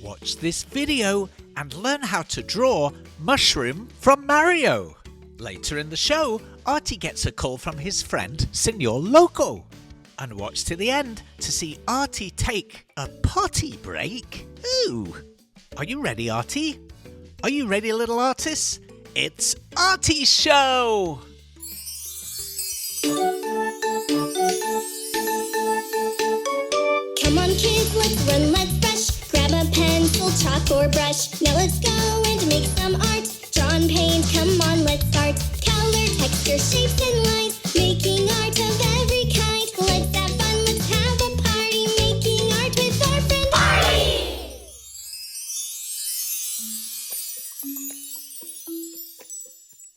Watch this video and learn how to draw Mushroom from Mario. Later in the show, Artie gets a call from his friend Senor Loco. And watch to the end to see Artie take a potty break. Ooh! Are you ready, Artie? Are you ready, little artists? It's Artie's show! Come on kids, let's run, let's brush. Grab a pencil, chalk or brush. Now let's go and make some art. Draw and paint, come on, let's start. Color, texture, shapes and lines. Making art of every kind. Let's have fun, let's have a party. Making art with our friend Artie!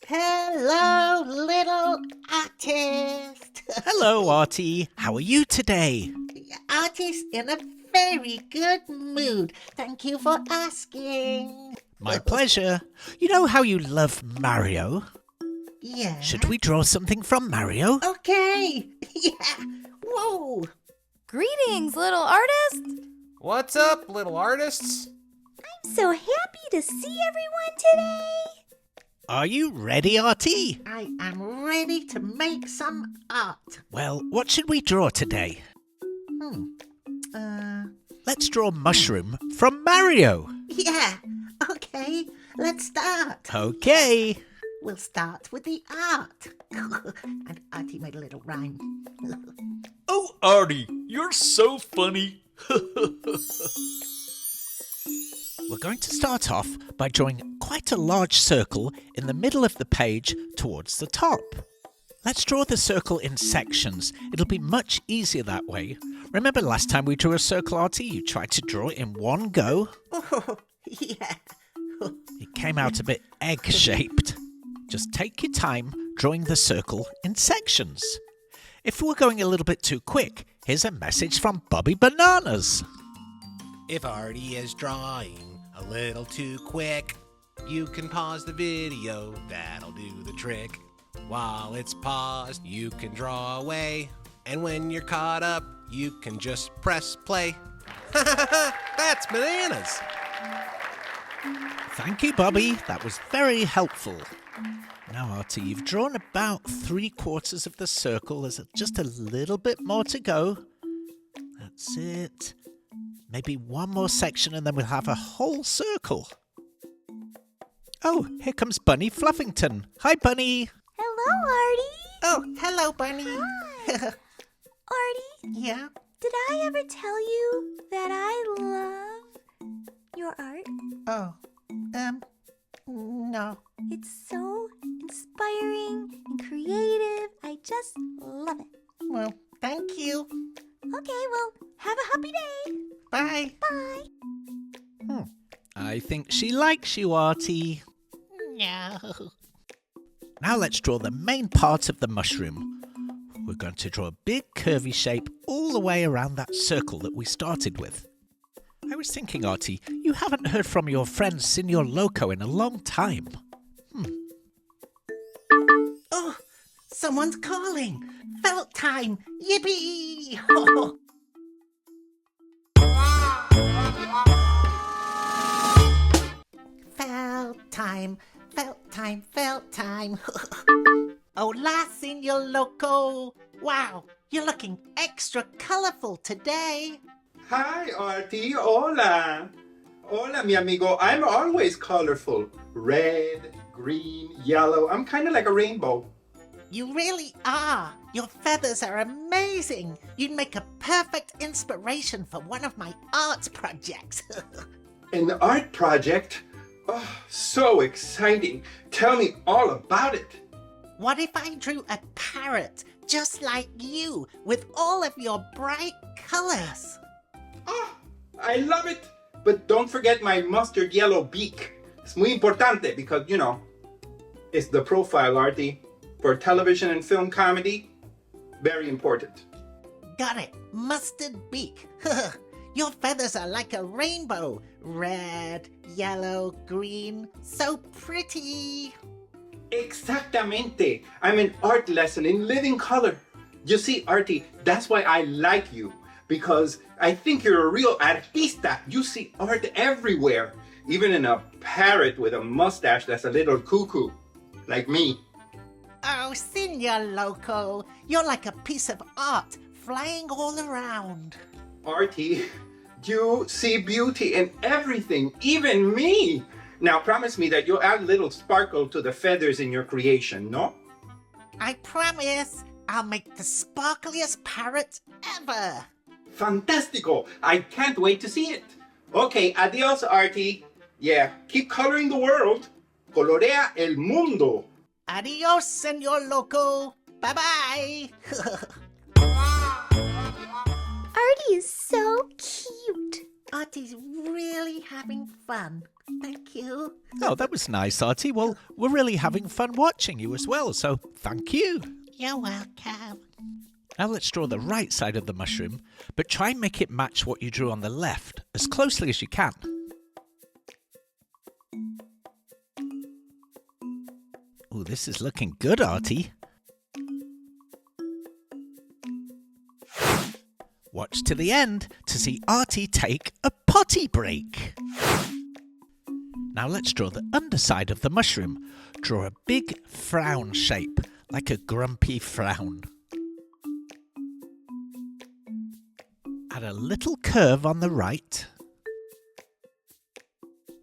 Hello, little artist. Hello, Artie. How are you today? Artie's in a very good mood. Thank you for asking. My pleasure. You know how you love Mario? Yeah. Should we draw something from Mario? Okay. Yeah. Whoa. Greetings, little artist! What's up, little artists? I'm so happy to see everyone today! Are you ready, Artie? I am ready to make some art. Well, what should we draw today? Let's draw Mushroom from Mario. Yeah. Okay. Let's start. Okay. We'll start with the art. And Artie made a little rhyme. Oh, Artie, you're so funny. We're going to start off by drawing quite a large circle in the middle of the page towards the top. Let's draw the circle in sections. It'll be much easier that way. Remember last time we drew a circle, Artie? You tried to draw it in one go. Oh, yeah. It came out a bit egg-shaped. Just take your time drawing the circle in sections. If we're going a little bit too quick, here's a message from Bobby Bananas. If Artie is drawing a little too quick, you can pause the video, that'll do the trick. While it's paused, you can draw away, and when you're caught up, you can just press play. That's bananas! Thank you, Bobby. That was very helpful. Now, Artie, you've drawn about 3/4 of the circle. There's just a little bit more to go. That's it. Maybe one more section and then we'll have a whole circle. Oh, here comes Bunny Fluffington. Hi, Bunny. Hello, Artie! Oh, hello, Bunny. Hi. Artie, Yeah. did I ever tell you that I love your art? Oh, no. It's so inspiring and creative. I just love it. Well, thank you. Okay, well, have a happy day. Bye. Bye. I think she likes you, Artie. No. Now let's draw the main part of the mushroom. We're going to draw a big curvy shape all the way around that circle that we started with. I was thinking, Artie, you haven't heard from your friend Senor Loco in a long time. Oh, someone's calling. Felt time. Yippee! Felt time. Felt time. Felt time. Hola, Senor Loco. Wow, you're looking extra colorful today. Hi, Artie. Hola. Hola, mi amigo. I'm always colorful. Red, green, yellow. I'm kind of like a rainbow. You really are. Your feathers are amazing. You'd make a perfect inspiration for one of my art projects. An art project? Oh, so exciting. Tell me all about it. What if I drew a parrot just like you with all of your bright colors? Oh, I love it. But don't forget my mustard yellow beak. It's muy importante because, you know, it's the profile, Artie. For television and film comedy, very important. Got it. Mustard beak. Your feathers are like a rainbow. Red, yellow, green. So pretty. Exactamente. I'm an art lesson in living color. You see, Artie, that's why I like you. because I think you're a real artista. You see art everywhere, even in a parrot with a mustache that's a little cuckoo, like me. Oh, Senor Loco, you're like a piece of art flying all around. Artie, you see beauty in everything, even me. Now promise me that you'll add a little sparkle to the feathers in your creation, no? I promise I'll make the sparkliest parrot ever. Fantastico! I can't wait to see it. Okay, adios, Artie. Yeah, keep coloring the world. Colorea el mundo. Adios, Senor Loco. Bye-bye. Artie is so cute. Artie's really having fun. Thank you. Oh, that was nice, Artie. Well, we're really having fun watching you as well, so thank you. You're welcome. Now let's draw the right side of the mushroom, but try and make it match what you drew on the left, as closely as you can. Oh, this is looking good, Artie. Watch to the end to see Artie take a potty break. Now let's draw the underside of the mushroom. Draw a big frown shape, like a grumpy frown. Add a little curve on the right.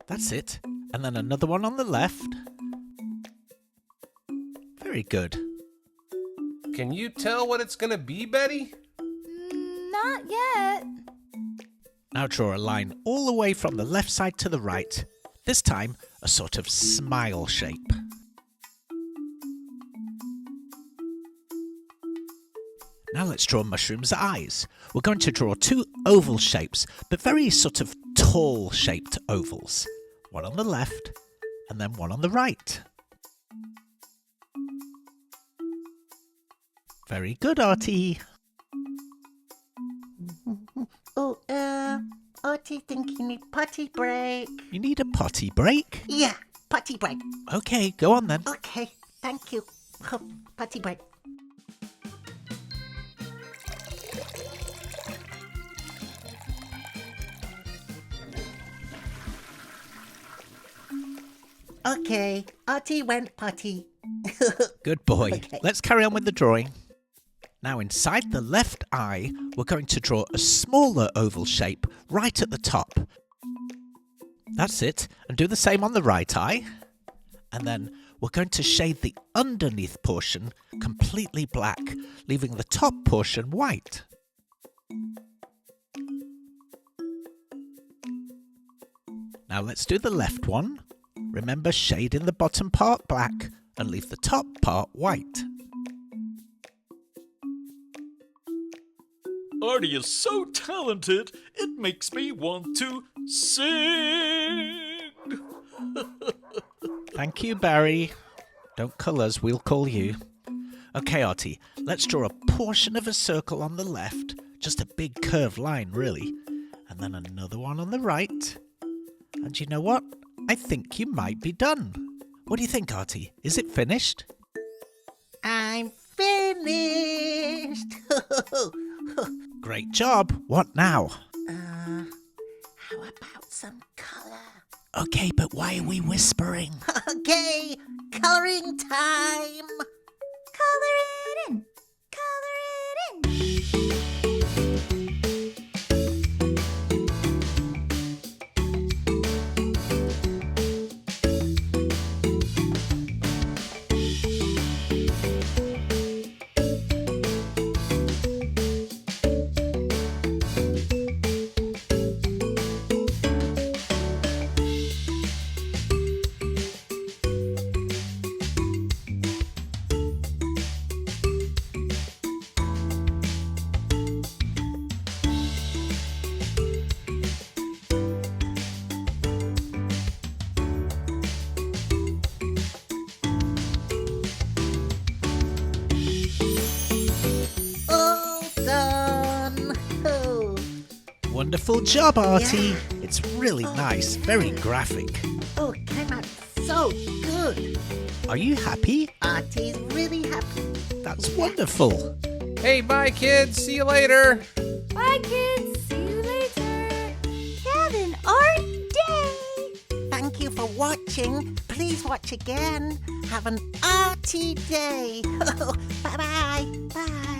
That's it. And then another one on the left. Very good. Can you tell what it's gonna be, Betty? Not yet. Now draw a line all the way from the left side to the right. This time, a sort of smile shape. Now let's draw mushroom's eyes. We're going to draw two oval shapes, but very sort of tall shaped ovals. One on the left, and then one on the right. Very good, Artie. Oh, Artie think you need potty break. You need a potty break? Yeah, potty break. Okay, go on then. Okay, thank you. Potty break. Okay, Artie went potty. Good boy. Okay. Let's carry on with the drawing. Now inside the left eye, we're going to draw a smaller oval shape right at the top. That's it. And do the same on the right eye. And then we're going to shade the underneath portion completely black, leaving the top portion white. Now let's do the left one. Remember, shade in the bottom part black and leave the top part white. Artie is so talented, it makes me want to sing. Thank you, Barry. Don't call us, we'll call you. Okay, Artie, let's draw a portion of a circle on the left, just a big curved line, really. And then another one on the right. And you know what? I think you might be done. What do you think, Artie? Is it finished? I'm finished. Great job. What now? How about some color? Okay, but why are we whispering? Okay, coloring time. Color it in. Color it in. All done. Oh, Wonderful job, Artie. It's really nice, very graphic. oh, it came out so good. Are you happy? Artie's really happy. That's wonderful. Hey, bye, kids. See you later. Bye, kids. See you later. Have an Artie day. Thank you for watching. Please watch again. Have an Artie day. Bye-bye. Bye.